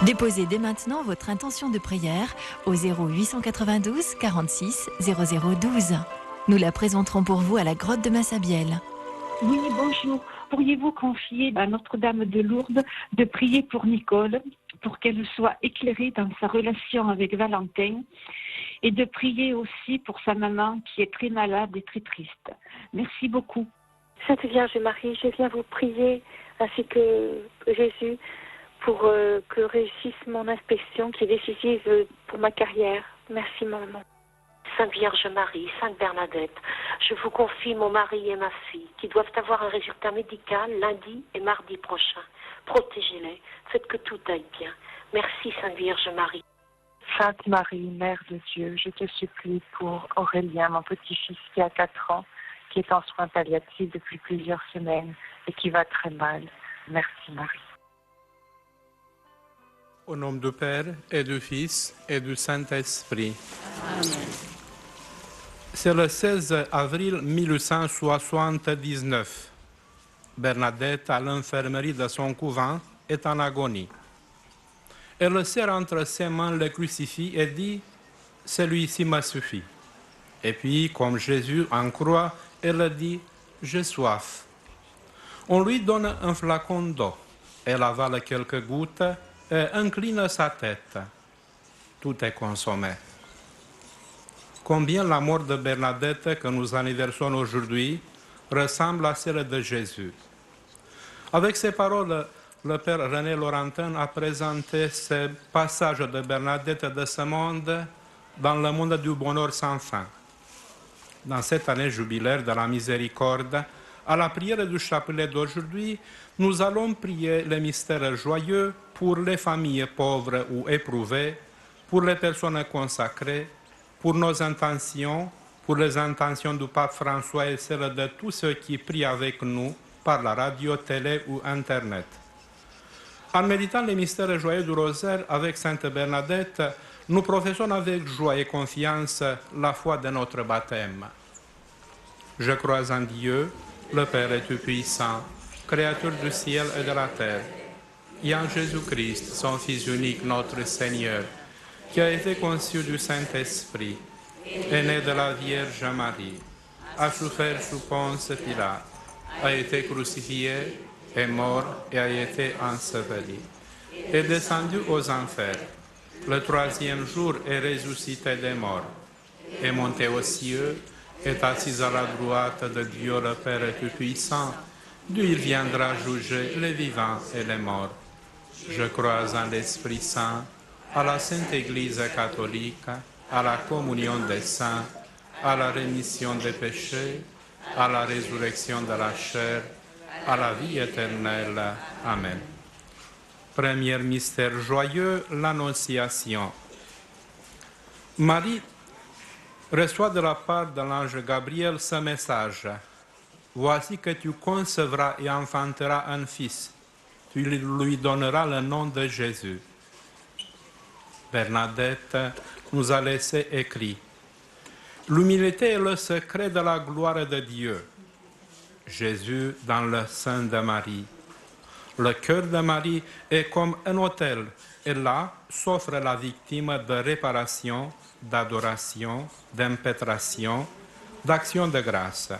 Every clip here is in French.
Déposez dès maintenant votre intention de prière au 0892 46 0012. Nous la présenterons pour vous à la grotte de Massabielle. Oui, bonjour. Pourriez-vous confier à Notre-Dame de Lourdes de prier pour Nicole, pour qu'elle soit éclairée dans sa relation avec Valentin, et de prier aussi pour sa maman qui est très malade et très triste. Merci beaucoup. Sainte Vierge Marie, je viens vous prier, ainsi que Jésus, pour que réussisse mon inspection qui est décisive pour ma carrière. Merci maman. Sainte Vierge Marie, Sainte Bernadette, je vous confie mon mari et ma fille qui doivent avoir un résultat médical lundi et mardi prochain. Protégez-les, faites que tout aille bien. Merci Sainte Vierge Marie. Sainte Marie, Mère de Dieu, je te supplie pour Aurélien, mon petit-fils qui a 4 ans, qui est en soins palliatifs depuis plusieurs semaines et qui va très mal. Merci Marie. Au nom du Père et du Fils et du Saint-Esprit. Amen. C'est le 16 avril 1879. Bernadette, à l'infirmerie de son couvent, est en agonie. Elle serre entre ses mains le crucifix et dit « Celui-ci m'a suffi ». Et puis, comme Jésus en croix, elle dit « J'ai soif ». On lui donne un flacon d'eau. Elle avale quelques gouttes et incline sa tête. Tout est consommé. Combien la mort de Bernadette que nous anniversons aujourd'hui ressemble à celle de Jésus. Avec ces paroles, le Père René Laurentin a présenté ce passage de Bernadette de ce monde dans le monde du bonheur sans fin. Dans cette année jubilaire de la miséricorde, à la prière du chapelet d'aujourd'hui, nous allons prier les mystères joyeux pour les familles pauvres ou éprouvées, pour les personnes consacrées, pour nos intentions, pour les intentions du pape François et celles de tous ceux qui prient avec nous par la radio, télé ou Internet. En méditant les mystères joyeux du rosaire avec Sainte Bernadette, nous professons avec joie et confiance la foi de notre baptême. Je crois en Dieu, le Père Tout-Puissant, Créateur du ciel et de la terre, et en Jésus-Christ, son Fils unique, notre Seigneur, qui a été conçu du Saint-Esprit, est né de la Vierge Marie, a souffert sous Ponce Pilate, a été crucifié, est mort et a été enseveli, est descendu aux enfers. Le 3e jour est ressuscité des morts, est monté aux cieux, est assis à la droite de Dieu le Père Tout-Puissant, d'où il viendra juger les vivants et les morts. Je crois en l'Esprit Saint, à la Sainte Église catholique, à la communion des saints, à la rémission des péchés, à la résurrection de la chair, à la vie éternelle. Amen. Premier mystère joyeux, l'Annonciation. Marie reçoit de la part de l'ange Gabriel ce message. Voici que tu concevras et enfanteras un fils. Tu lui donneras le nom de Jésus. Bernadette nous a laissé écrit. L'humilité est le secret de la gloire de Dieu. Jésus dans le sein de Marie. Le cœur de Marie est comme un autel, et là s'offre la victime de réparation, d'adoration, d'impétration, d'action de grâce.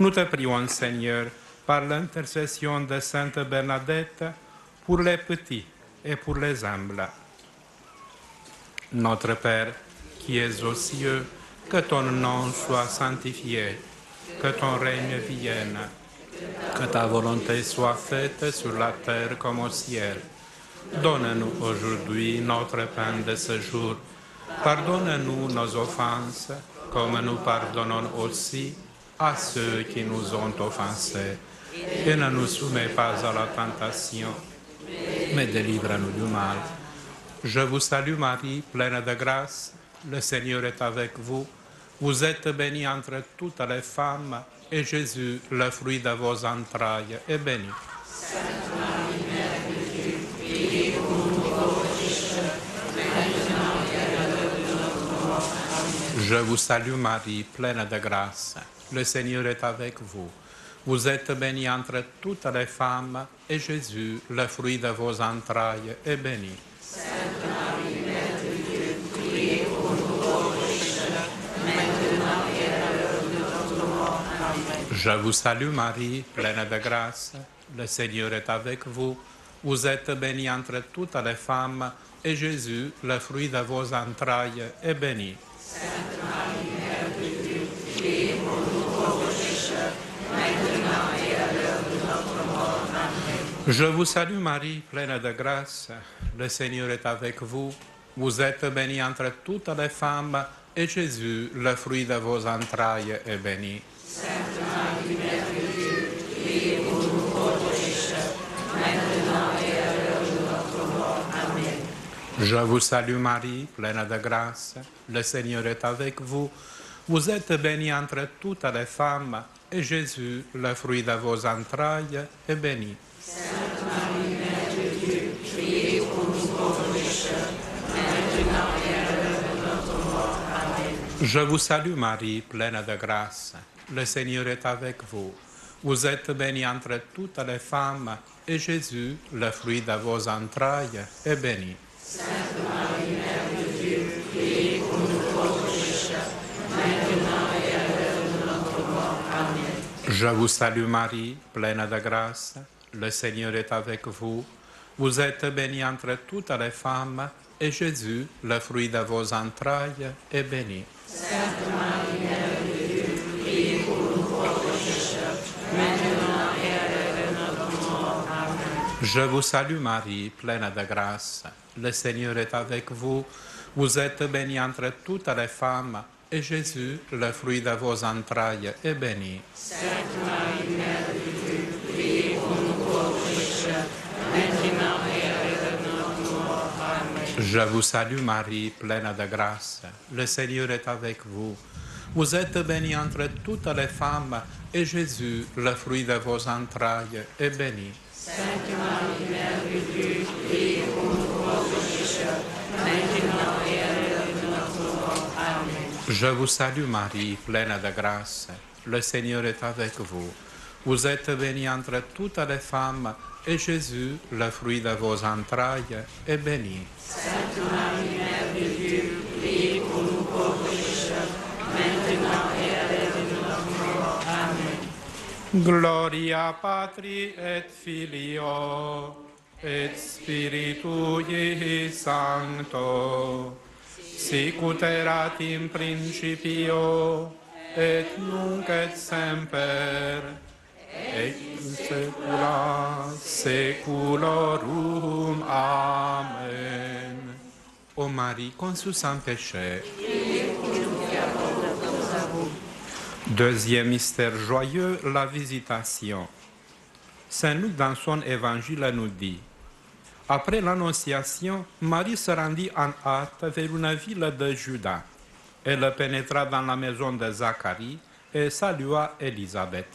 Nous te prions, Seigneur, par l'intercession de Sainte Bernadette, pour les petits et pour les humbles. Notre Père, qui es aux cieux, que ton nom soit sanctifié, que ton règne vienne, que ta volonté soit faite sur la terre comme au ciel. Donne-nous aujourd'hui notre pain de ce jour. Pardonne-nous nos offenses, comme nous pardonnons aussi à ceux qui nous ont offensés. Et ne nous soumets pas à la tentation, mais délivre-nous du mal. Je vous salue Marie, pleine de grâce, le Seigneur est avec vous. Vous êtes bénie entre toutes les femmes, et Jésus, le fruit de vos entrailles, est béni. Sainte Marie, Mère de Dieu, priez pour nous pauvres pécheurs, maintenant et à l'heure de notre mort. Amen. Je vous salue Marie, pleine de grâce, le Seigneur est avec vous. Vous êtes bénie entre toutes les femmes, et Jésus, le fruit de vos entrailles, est béni. Sainte Marie, Mère de Dieu, priez pour nous pauvres pécheurs, maintenant et à l'heure de notre mort. Amen. Je vous salue Marie, pleine de grâce. Le Seigneur est avec vous. Vous êtes bénie entre toutes les femmes, et Jésus, le fruit de vos entrailles, est béni. Sainte Marie, Mère de Dieu, priez pour nous pauvres pécheurs, maintenant et à l'heure de notre mort. Amen. Je vous salue Marie, pleine de grâce. Le Seigneur est avec vous. Vous êtes bénie entre toutes les femmes, et Jésus, le fruit de vos entrailles, est béni. Sainte Marie, Mère de Dieu, priez pour nous pauvres pécheurs, maintenant et à l'heure de notre mort. Amen. Je vous salue Marie, pleine de grâce. Le Seigneur est avec vous. Vous êtes bénie entre toutes les femmes, et Jésus, le fruit de vos entrailles, est béni. Sainte Marie, Mère de Dieu, priez pour nous pauvres pécheurs, maintenant et à l'heure de notre mort. Amen. Je vous salue Marie, pleine de grâce. Le Seigneur est avec vous. Vous êtes bénie entre toutes les femmes, et Jésus, le fruit de vos entrailles, est béni. Sainte Marie, Mère de Dieu, priez pour nous pauvres pécheurs, maintenant et à l'heure de notre mort. Amen. Je vous salue Marie, pleine de grâce. Le Seigneur est avec vous. Vous êtes bénie entre toutes les femmes, et Jésus, le fruit de vos entrailles, est béni. Sainte Marie, Mère de Dieu, priez pour nous pauvres pécheurs, maintenant et à l'heure de notre mort. Amen. Je vous salue Marie, pleine de grâce. Le Seigneur est avec vous. Vous êtes bénie entre toutes les femmes, et Jésus, le fruit de vos entrailles, est béni. Sainte Marie, Mère de Dieu, priez pour nous pauvres pécheurs, maintenant et à l'heure de notre mort. Amen. Je vous salue Marie, pleine de grâce. Le Seigneur est avec vous. Vous êtes bénie entre toutes les femmes, et Jésus, le fruit de vos entrailles, est béni. Sainte Marie, Mère de Dieu, priez pour nous pauvres pécheurs, maintenant et à l'heure de notre mort. Amen. Je vous salue Marie, pleine de grâce. Le Seigneur est avec vous. Vous êtes bénie entre toutes les femmes, et Jésus, le fruit de vos entrailles, est béni. Sainte Marie, Mère de Dieu, priez pour nous pauvres pécheurs, maintenant et à l'heure de notre mort. Amen. Gloria Patri et Filio et Spiritui Sancto, sic ut erat in principio et nunc et semper et in saecula saeculorum. Amen. Ô Marie conçue sans péché. Deuxième mystère joyeux, la visitation. Saint Luc, dans son évangile, nous dit: après l'Annonciation, Marie se rendit en hâte vers une ville de Juda. Elle pénétra dans la maison de Zacharie et salua Élisabeth.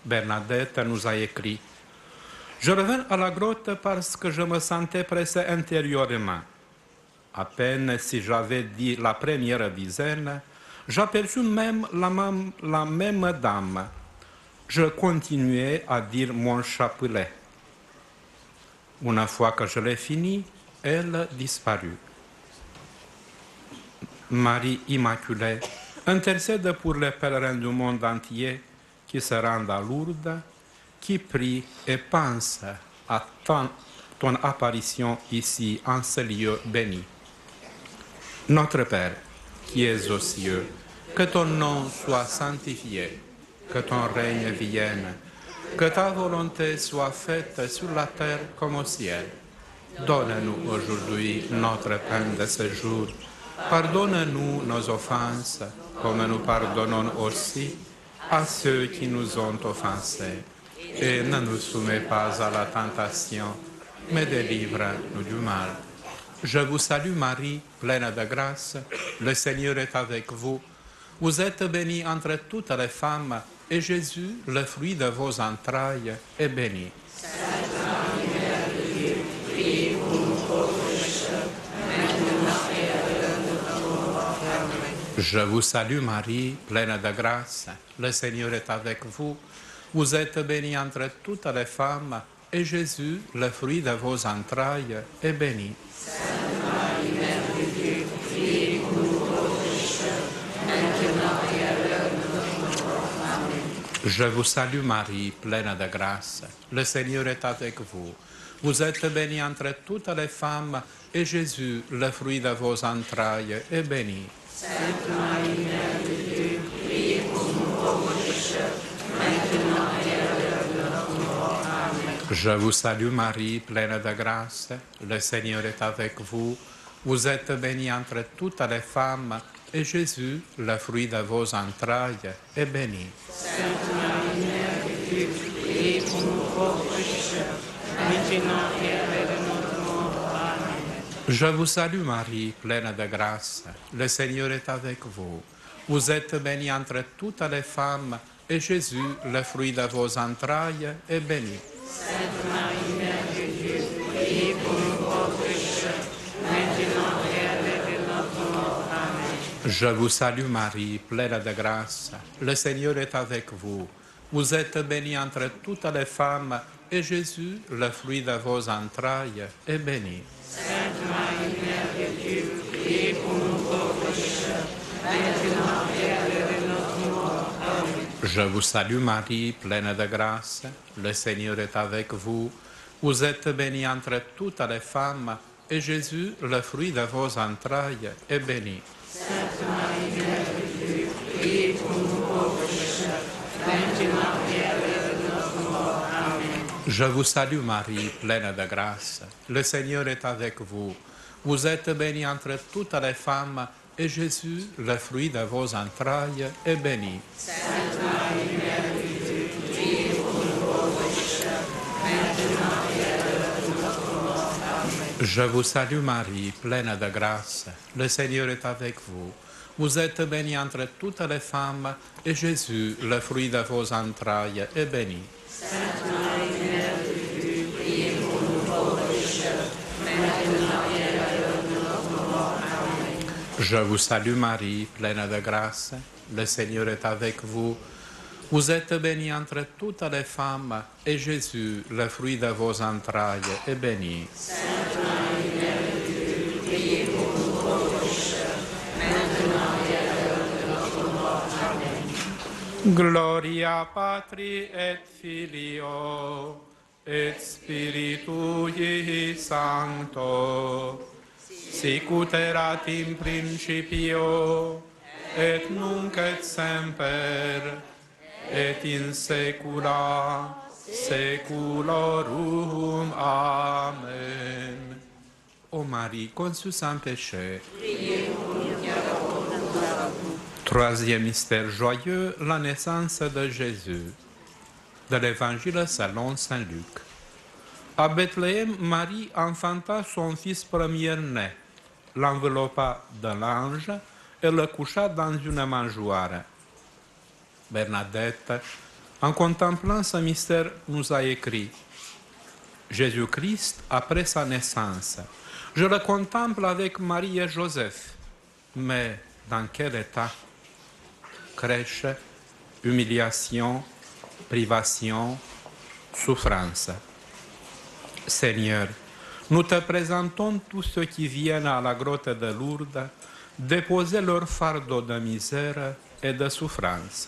Bernadette nous a écrit: je revins à la grotte parce que je me sentais pressé intérieurement. À peine si j'avais dit la première dizaine, j'aperçus même la même dame. Je continuais à dire mon chapelet. Une fois que je l'ai fini, elle disparut. Marie Immaculée, intercède pour les pèlerins du monde entier qui se rendent à Lourdes, qui prient et pensent à ton apparition ici, en ce lieu béni. Notre Père, qui es aux cieux, que ton nom soit sanctifié, que ton règne vienne, que ta volonté soit faite sur la terre comme au ciel. Donne-nous aujourd'hui notre pain de ce jour. Pardonne-nous nos offenses, comme nous pardonnons aussi à ceux qui nous ont offensés. Et ne nous soumets pas à la tentation, mais délivre-nous du mal. Je vous salue Marie, pleine de grâce, le Seigneur est avec vous. Vous êtes bénie entre toutes les femmes, et Jésus, le fruit de vos entrailles, est béni. Sainte Marie, Mère de Dieu, priez pour nous pauvres pécheurs, maintenant et à l'heure de notre mort. Amen. Je vous salue Marie, pleine de grâce, le Seigneur est avec vous. Vous êtes bénie entre toutes les femmes, et Jésus, le fruit de vos entrailles, est béni. Sainte Marie, Mère de Dieu, priez pour nous pauvres pécheurs, maintenant et à l'heure de notre mort. Amen. Je vous salue Marie, pleine de grâce. Le Seigneur est avec vous. Vous êtes bénie entre toutes les femmes, et Jésus, le fruit de vos entrailles, est béni. Sainte Marie, Mère de Dieu, priez pour nous pauvres pécheurs, maintenant et à l'heure de notre mort. Amen. Je vous salue Marie, pleine de grâce. Le Seigneur est avec vous. Vous êtes bénie entre toutes les femmes, et Jésus, le fruit de vos entrailles, est béni. Sainte Marie, Mère de Dieu, priez pour nous pauvres pécheurs, maintenant et à l'heure de notre mort. Amen. Je vous salue Marie, pleine de grâce. Le Seigneur est avec vous. Vous êtes bénie entre toutes les femmes, et Jésus, le fruit de vos entrailles, est béni. Sainte Marie, Mère de Dieu, priez pour nous pauvres pécheurs, maintenant et à l'heure de notre mort. Amen. Je vous salue Marie, pleine de grâce. Le Seigneur est avec vous. Vous êtes bénie entre toutes les femmes, et Jésus, le fruit de vos entrailles, est béni. Sainte Marie, Mère de Dieu, priez pour nous pauvres pécheurs, maintenant et à l'heure de notre mort. Amen. Je vous salue Marie, pleine de grâce. Le Seigneur est avec vous. Vous êtes bénie entre toutes les femmes, et Jésus, le fruit de vos entrailles, est béni. Sainte Marie, Mère de Dieu, priez pour nous pauvres pécheurs, maintenant et à l'heure de notre mort. Amen. Je vous salue Marie, pleine de grâce. Le Seigneur est avec vous. Vous êtes bénie entre toutes les femmes, et Jésus, le fruit de vos entrailles, est béni. Sainte Marie, Mère de Dieu, priez pour nous pauvres pécheurs, maintenant et à l'heure de notre mort. Amen. Je vous salue Marie, pleine de grâce. Le Seigneur est avec vous. Vous êtes bénie entre toutes les femmes, et Jésus, le fruit de vos entrailles, est béni. Sainte Marie, Mère de Dieu, priez pour nous pauvres pécheurs, maintenant et à l'heure de notre mort. Amen. Je vous salue Marie, pleine de grâce. Le Seigneur est avec vous. Vous êtes bénie entre toutes les femmes, et Jésus, le fruit de vos entrailles, est béni. Sainte Marie, Mère de Dieu, priez pour nous pauvres pécheurs, maintenant et à l'heure de notre mort. Amen. Gloria Patri et Filio et Spiritui Sancto, sic ut erat in principio et nunc et semper et in saecula saeculorum. Amen. Ô Marie, conçue sans péché. Troisième mystère joyeux, la naissance de Jésus. De l'Évangile selon saint Luc. À Bethléem, Marie enfanta son fils premier-né, l'enveloppa de l'ange et le coucha dans une mangeoire. Bernadette, en contemplant ce mystère, nous a écrit: Jésus-Christ après sa naissance. Je le contemple avec Marie et Joseph, mais dans quel état? Crèche, humiliation, privation, souffrance. Seigneur, nous te présentons tous ceux qui viennent à la grotte de Lourdes déposer leur fardeau de misère et de souffrance.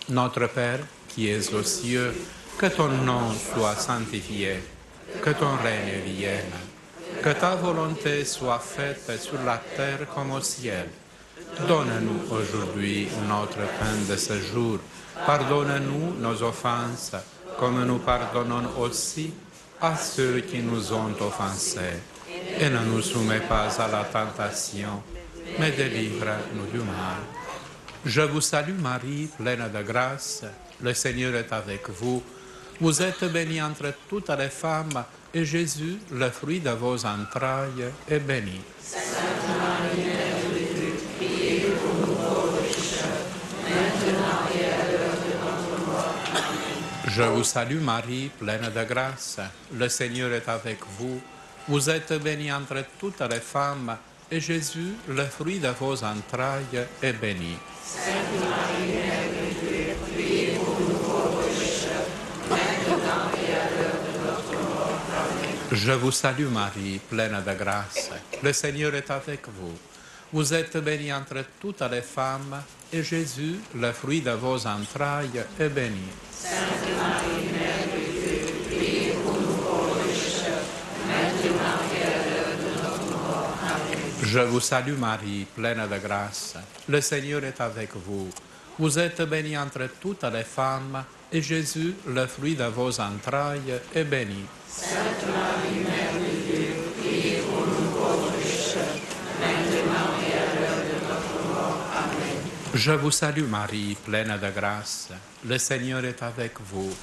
Notre Père, qui es aux cieux, que ton nom soit sanctifié, que ton règne vienne, que ta volonté soit faite sur la terre comme au ciel. Donne-nous aujourd'hui notre pain de ce jour. Pardonne-nous nos offenses, comme nous pardonnons aussi à ceux qui nous ont offensés. Et ne nous soumets pas à la tentation, mais délivre-nous du mal. Je vous salue Marie, pleine de grâce. Le Seigneur est avec vous. Vous êtes bénie entre toutes les femmes, et Jésus, le fruit de vos entrailles, est béni. Sainte Marie, Mère de Dieu, priez pour nous pauvres pécheurs, maintenant et à l'heure de notre mort. Amen. Je vous salue Marie, pleine de grâce. Le Seigneur est avec vous. Vous êtes bénie entre toutes les femmes, et Jésus, le fruit de vos entrailles, est béni. Sainte Marie, Mère de Dieu, priez Je vous salue Marie, pleine de grâce. Le Seigneur est avec vous. Vous êtes bénie entre toutes les femmes, et Jésus, le fruit de vos entrailles, est béni. Sainte Marie, Mère de Dieu, priez pour nous pauvres pécheurs, maintenant et à l'heure de notre mort. Amen. Je vous salue Marie, pleine de grâce. Le Seigneur est avec vous. Vous êtes bénie entre toutes les femmes, et Jésus, le fruit de vos entrailles, est béni. Sainte Marie, Mère de Dieu, priez pour nous pauvres pécheurs, maintenant et à l'heure de notre mort. Amen. Je vous salue Marie, pleine de grâce. Le Seigneur est avec vous.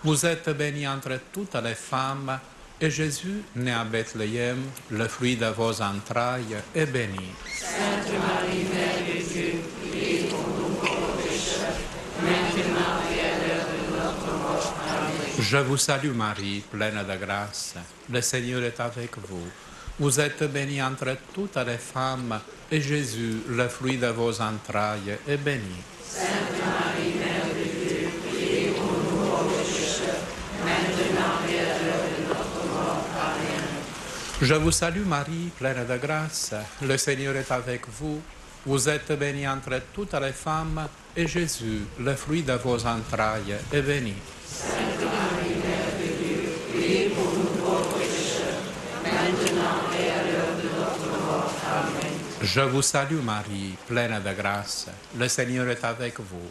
Vous êtes bénie entre toutes les femmes, et Jésus, né à Bethléem, le fruit de vos entrailles, est béni. Sainte Marie, Mère de Dieu, priez pour nous pauvres pécheurs, maintenant et à l'heure de notre mort. Amen. Je vous salue Marie, pleine de grâce. Le Seigneur est avec vous. Vous êtes bénie entre toutes les femmes, et Jésus, le fruit de vos entrailles, est béni. Sainte Marie, Mère de Dieu, priez pour nous pauvres pécheurs, maintenant et à l'heure de notre mort. Amen. Je vous salue Marie, pleine de grâce. Le Seigneur est avec vous. Vous êtes bénie entre toutes les femmes, et Jésus, le fruit de vos entrailles, est béni. Sainte Marie, Mère de Dieu, priez pour nous pauvres pécheurs, maintenant et à l'heure de notre mort. Amen. Je vous salue Marie, pleine de grâce. Le Seigneur est avec vous.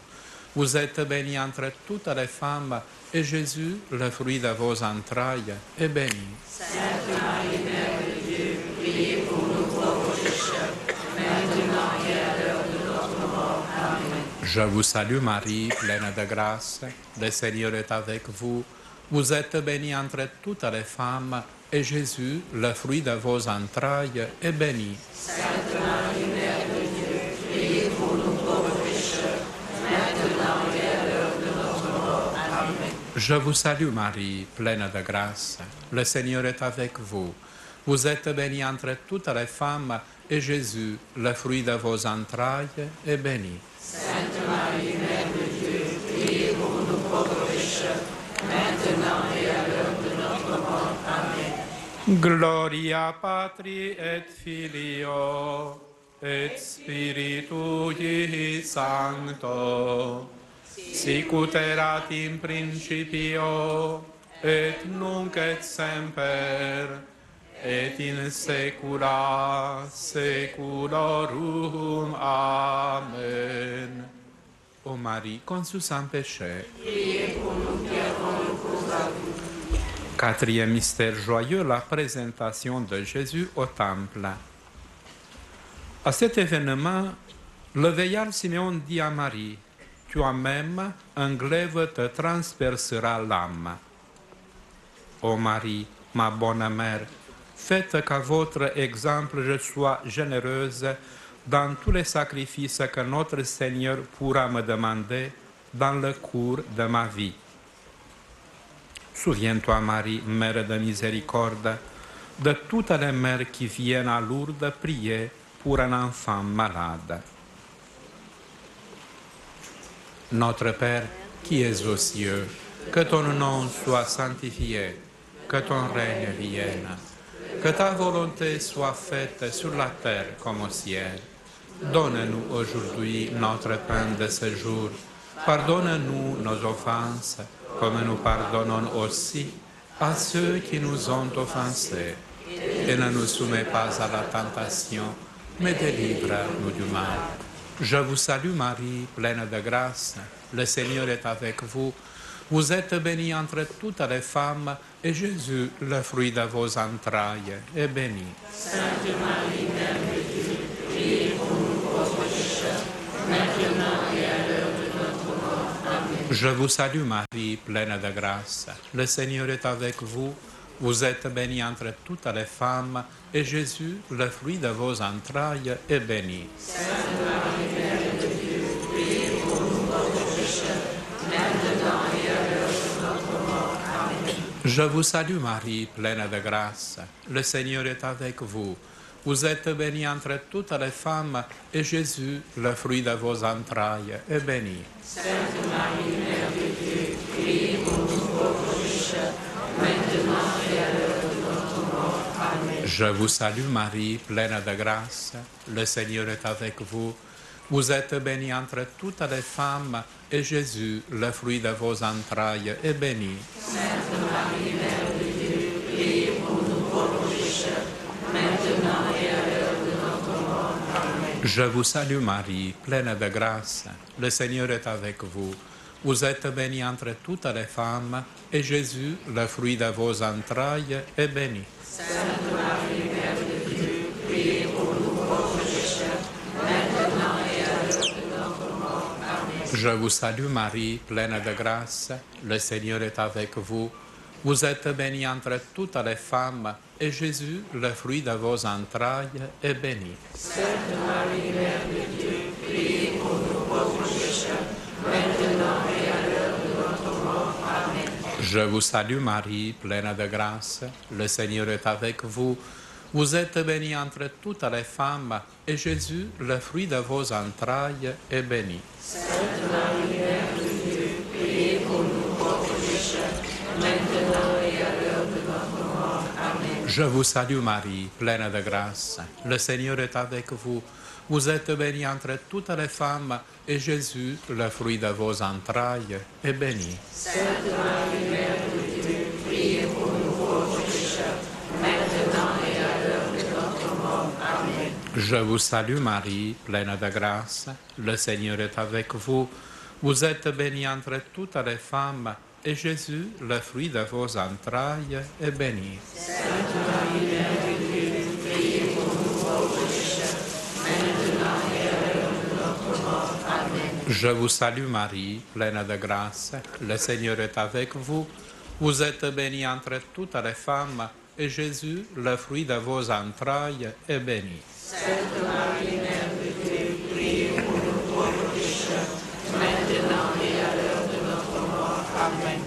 Vous êtes bénie entre toutes les femmes, et Jésus, le fruit de vos entrailles, est béni. Sainte Marie, Mère de Dieu, priez pour nous pauvres pécheurs, maintenant et à l'heure de notre mort. Amen. Je vous salue Marie, pleine de grâce. Le Seigneur est avec vous. Vous êtes bénie entre toutes les femmes, et Jésus, le fruit de vos entrailles, est béni. Sainte Marie, Mère de Dieu, priez pour nous pauvres pécheurs, maintenant et à l'heure de notre mort. Amen. Je vous salue Marie, pleine de grâce. Le Seigneur est avec vous. Vous êtes bénie entre toutes les femmes, et Jésus, le fruit de vos entrailles, est béni. Sainte Marie, Mère de Dieu, priez pour nous pauvres pécheurs, maintenant et à l'heure de notre mort. Amen. Gloria Patri et Filio et Spiritui Sancto, sic ut erat in principio et nunc et semper et in saecula saeculorum. Amen. Ô Marie, conçue sans péché. Priez pour nous qui avons recours à vous. Quatrième mystère joyeux, la présentation de Jésus au temple. À cet événement, le vieillard Simeon dit à Marie, « Toi-même, un glaive te transpercera l'âme. » Ô Marie, ma bonne mère, faites qu'à votre exemple je sois généreuse dans tous les sacrifices que notre Seigneur pourra me demander dans le cours de ma vie. Souviens-toi, Marie, Mère de miséricorde, de toutes les mères qui viennent à Lourdes prier pour un enfant malade. Notre Père, qui es aux cieux, que ton nom soit sanctifié, que ton règne vienne, que ta volonté soit faite sur la terre comme au ciel. Donne-nous aujourd'hui notre pain de ce jour. Pardonne-nous nos offenses, comme nous pardonnons aussi à ceux qui nous ont offensés. Et ne nous soumets pas à la tentation, mais délivre-nous du mal. Je vous salue Marie, pleine de grâce. Le Seigneur est avec vous. Vous êtes bénie entre toutes les femmes, et Jésus, le fruit de vos entrailles, est béni. Sainte Marie, Mère de Dieu, priez pour nous pauvres pécheurs, maintenant et à l'heure de notre mort. Amen. Je vous salue Marie, pleine de grâce. Le Seigneur est avec vous. Vous êtes bénie entre toutes les femmes, et Jésus, le fruit de vos entrailles, est béni. Sainte Marie, Mère de Dieu, priez pour nous pauvres pécheurs, maintenant et à l'heure de notre mort. Amen. Je vous salue Marie, pleine de grâce. Le Seigneur est avec vous. Vous êtes bénie entre toutes les femmes, et Jésus, le fruit de vos entrailles, est béni. Sainte Marie, Mère de Dieu, priez pour nous pauvres pécheurs, maintenant et à l'heure de notre Je vous salue Marie, pleine de grâce, le Seigneur est avec vous. Vous êtes bénie entre toutes les femmes, et Jésus, le fruit de vos entrailles, est béni. Sainte Marie, Mère de Dieu, priez pour nous pauvres pécheurs, maintenant et à l'heure de notre mort. Amen. Je vous salue Marie, pleine de grâce, le Seigneur est avec vous. Vous êtes bénie entre toutes les femmes, et Jésus, le fruit de vos entrailles, est béni. Sainte Marie, Mère de Dieu, priez pour nous pauvres pécheurs, maintenant et à l'heure de notre mort. Amen. Je vous salue Marie, pleine de grâce, le Seigneur est avec vous. Vous êtes bénie entre toutes les femmes, et Jésus, le fruit de vos entrailles, est béni. Sainte Marie, Mère de Dieu, priez pour nous pauvres pécheurs, maintenant et à l'heure de notre mort. Amen. Je vous salue Marie, pleine de grâce, le Seigneur est avec vous. Vous êtes bénie entre toutes les femmes, et Jésus, le fruit de vos entrailles, est béni. Sainte Marie, Mère de Dieu, priez pour nous pauvres pécheurs, maintenant et à l'heure de notre mort. Amen. Je vous salue Marie, pleine de grâce, le Seigneur est avec vous. Vous êtes bénie entre toutes les femmes, et Jésus, le fruit de vos entrailles, est béni. Sainte Marie, Mère de Dieu, priez pour nous pauvres pécheurs, maintenant et à l'heure de notre mort. Amen. Je vous salue Marie, pleine de grâce, le Seigneur est avec vous. Vous êtes bénie entre toutes les femmes, et Jésus, le fruit de vos entrailles, est béni. Sainte Marie, Mère de Dieu, priez pour nous pauvres pécheurs, maintenant et à l'heure de notre mort. Amen. Je vous salue Marie, pleine de grâce, le Seigneur est avec vous. Vous êtes bénie entre toutes les femmes, et Jésus, le fruit de vos entrailles, est béni. Sainte Marie, Mère de Dieu, priez pour nous pauvres pécheurs, maintenant et à l'heure de notre mort. Amen.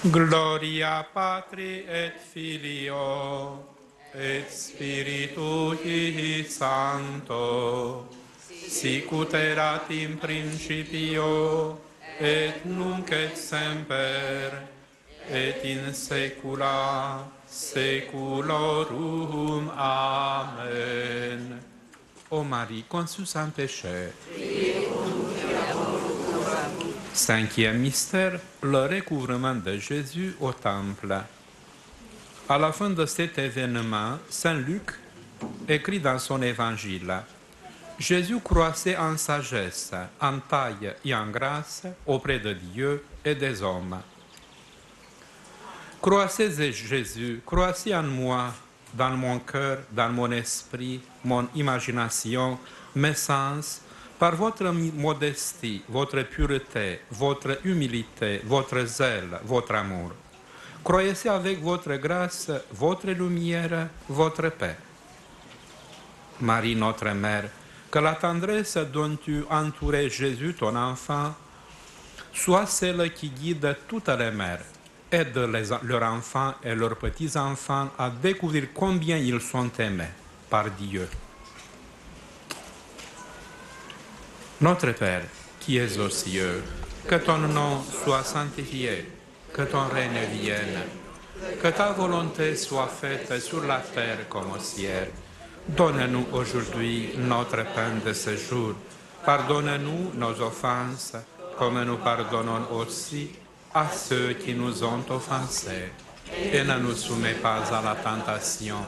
Gloria Patri et Filio et Spiritui Sancto, sic ut erat in principio et nunc et semper et in saecula saeculorum. Amen. Ô Marie, conçue sans péché. Cinquième mystère, le recouvrement de Jésus au temple. À la fin de cet événement, Saint Luc écrit dans son évangile: Jésus croissait en sagesse, en taille et en grâce auprès de Dieu et des hommes. Croissez Jésus, croissez en moi, dans mon cœur, dans mon esprit, mon imagination, mes sens, par votre modestie, votre pureté, votre humilité, votre zèle, votre amour. Croyez avec votre grâce, votre lumière, votre paix. Marie, notre Mère, que la tendresse dont tu entourais Jésus, ton enfant, soit celle qui guide toutes les mères. Aide leurs enfants et leurs petits-enfants à découvrir combien ils sont aimés par Dieu. Notre Père, qui es aux cieux, que ton nom soit sanctifié, que ton règne vienne, que ta volonté soit faite sur la terre comme au ciel. Donne-nous aujourd'hui notre pain de ce jour. Pardonne-nous nos offenses, comme nous pardonnons aussi à ceux qui nous ont offensés. Et ne nous soumets pas à la tentation,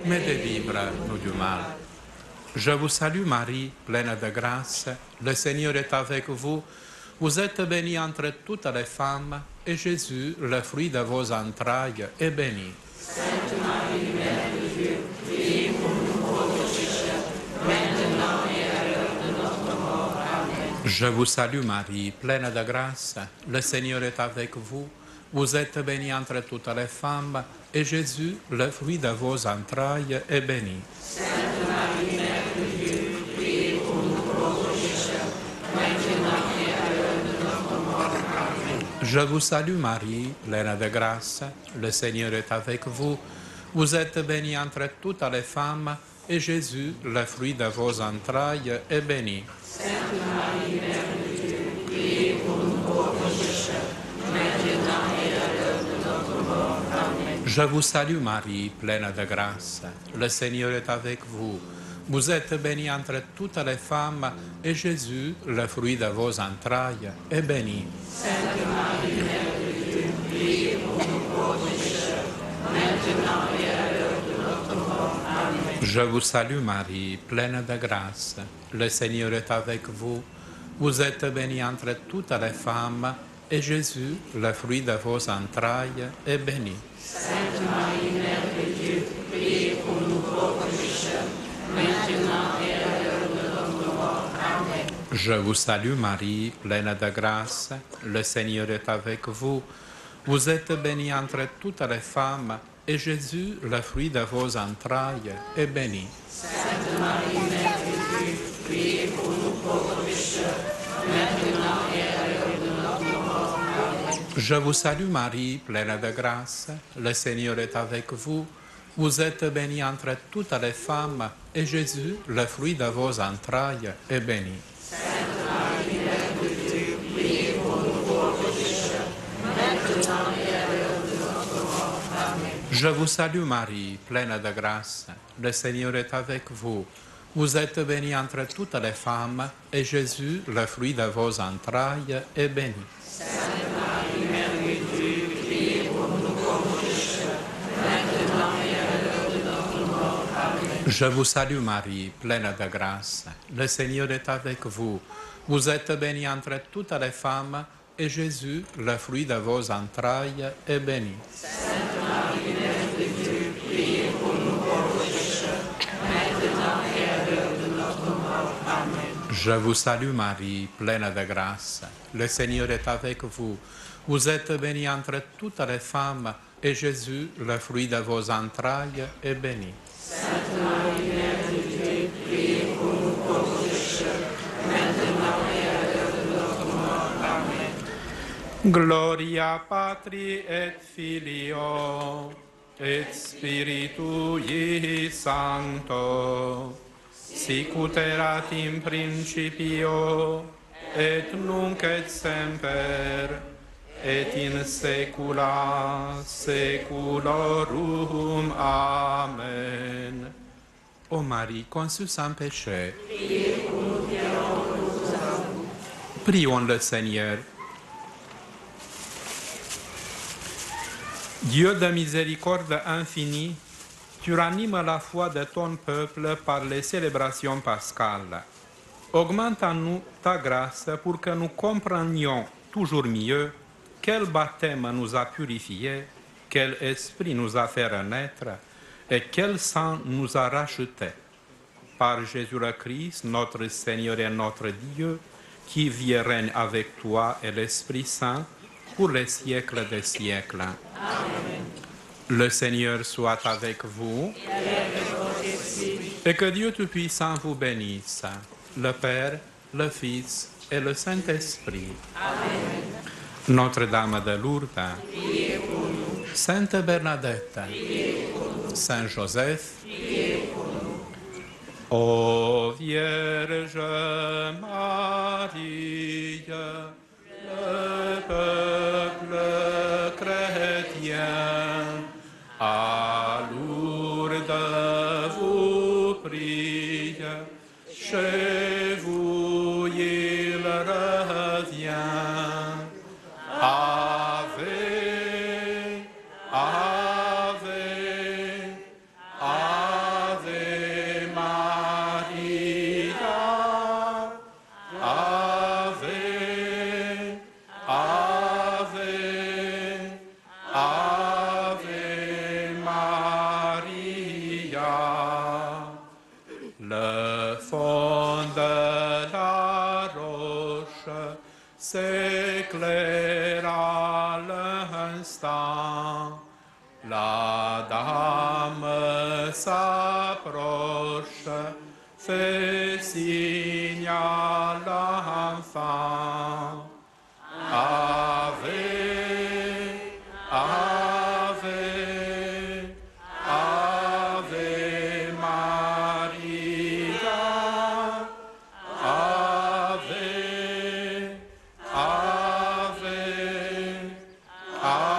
mais délivre-nous du mal. Je vous salue Marie, pleine de grâce, le Seigneur est avec vous. Vous êtes bénie entre toutes les femmes, et Jésus, le fruit de vos entrailles, est béni. Sainte Marie, Mère de Dieu, priez pour nous pauvres pécheurs, maintenant et à l'heure de notre mort. Amen. Je vous salue Marie, pleine de grâce, le Seigneur est avec vous. Vous êtes bénie entre toutes les femmes, et Jésus, le fruit de vos entrailles, est béni. Sainte Marie, Mère de Dieu, priez pour nous pauvres pécheurs, maintenant et à l'heure de notre mort. Amen. Je vous salue Marie, pleine de grâce, le Seigneur est avec vous. Vous êtes bénie entre toutes les femmes, et Jésus, le fruit de vos entrailles, est béni. Sainte Marie, Mère de Dieu, priez pour nous pauvres pécheurs, maintenant et à l'heure de notre mort. Amen. Je vous salue Marie, pleine de grâce. Le Seigneur est avec vous. Vous êtes bénie entre toutes les femmes, et Jésus, le fruit de vos entrailles, est béni. Sainte Marie, Mère de Dieu, priez pour nous pauvres pécheurs, maintenant et à l'heure de notre mort. Amen. Je vous salue Marie, pleine de grâce. Le Seigneur est avec vous. Vous êtes bénie entre toutes les femmes, et Jésus, le fruit de vos entrailles, est béni. Sainte Marie, Mère de Dieu, priez pour nous pauvres pécheurs, maintenant et à l'heure de notre mort. Amen. Je vous salue Marie, pleine de grâce. Le Seigneur est avec vous. Vous êtes bénie entre toutes les femmes, et Jésus, le fruit de vos entrailles, est béni. Sainte Marie, Mère de Dieu, priez pour nous pauvres pécheurs, maintenant et à l'heure de notre mort. Amen. Je vous salue Marie, pleine de grâce. Le Seigneur est avec vous. Vous êtes bénie entre toutes les femmes, et Jésus, le fruit de vos entrailles, est béni. Sainte Marie, Mère de Dieu, priez pour nous pauvres pécheurs, maintenant et à l'heure de notre mort. Amen. Je vous salue Marie, pleine de grâce. Le Seigneur est avec vous. Vous êtes bénie entre toutes les femmes, et Jésus, le fruit de vos entrailles, est béni. Sainte Marie, Mère de Dieu, priez pour nous pauvres pécheurs, maintenant et à l'heure de notre mort. Amen. Je vous salue Marie, pleine de grâce. Le Seigneur est avec vous. Vous êtes bénie entre toutes les femmes, et Jésus, le fruit de vos entrailles, est béni. Sainte Marie, Mère de Dieu, priez pour nous pauvres pécheurs, maintenant et à l'heure de notre mort. Amen. Je vous salue Marie, pleine de grâce. Le Seigneur est avec vous. Vous êtes bénie entre toutes les femmes, et Jésus, le fruit de vos entrailles, est béni. Sainte Marie, Mère de Dieu, priez pour nous pauvres pécheurs, maintenant et à l'heure de notre mort. Amen. Gloria Patri et Filio et Spiritui Sancto, sic ut erat in principio et nunc et semper et in saecula saeculorum. Amen. Ô Marie, conçue sans péché, prions le Seigneur. Dieu de miséricorde infinie, tu ranimes la foi de ton peuple par les célébrations pascales. Augmente en nous ta grâce pour que nous comprenions toujours mieux quel baptême nous a purifiés, quel esprit nous a fait renaître et quel sang nous a rachetés. Par Jésus le Christ, notre Seigneur et notre Dieu, qui vit et règne avec toi et l'Esprit Saint pour les siècles des siècles. Amen. Le Seigneur soit avec vous et que Dieu Tout-Puissant vous bénisse, le Père, le Fils et le Saint-Esprit. Amen. Notre-Dame de Lourdes, Sainte Bernadette, Saint Joseph, ô Vierge Marie, le peuple chrétien à Lourdes vous prie, chez vous il revient. Ave, Ave, Ave Maria, Ave, Ave, Ave Maria. Le fond de la roche s'éclaire à l'instant. La dame s'approche, fait signe à l'enfant. Ave, Ave, Ave Maria, Ave, Ave, Ave.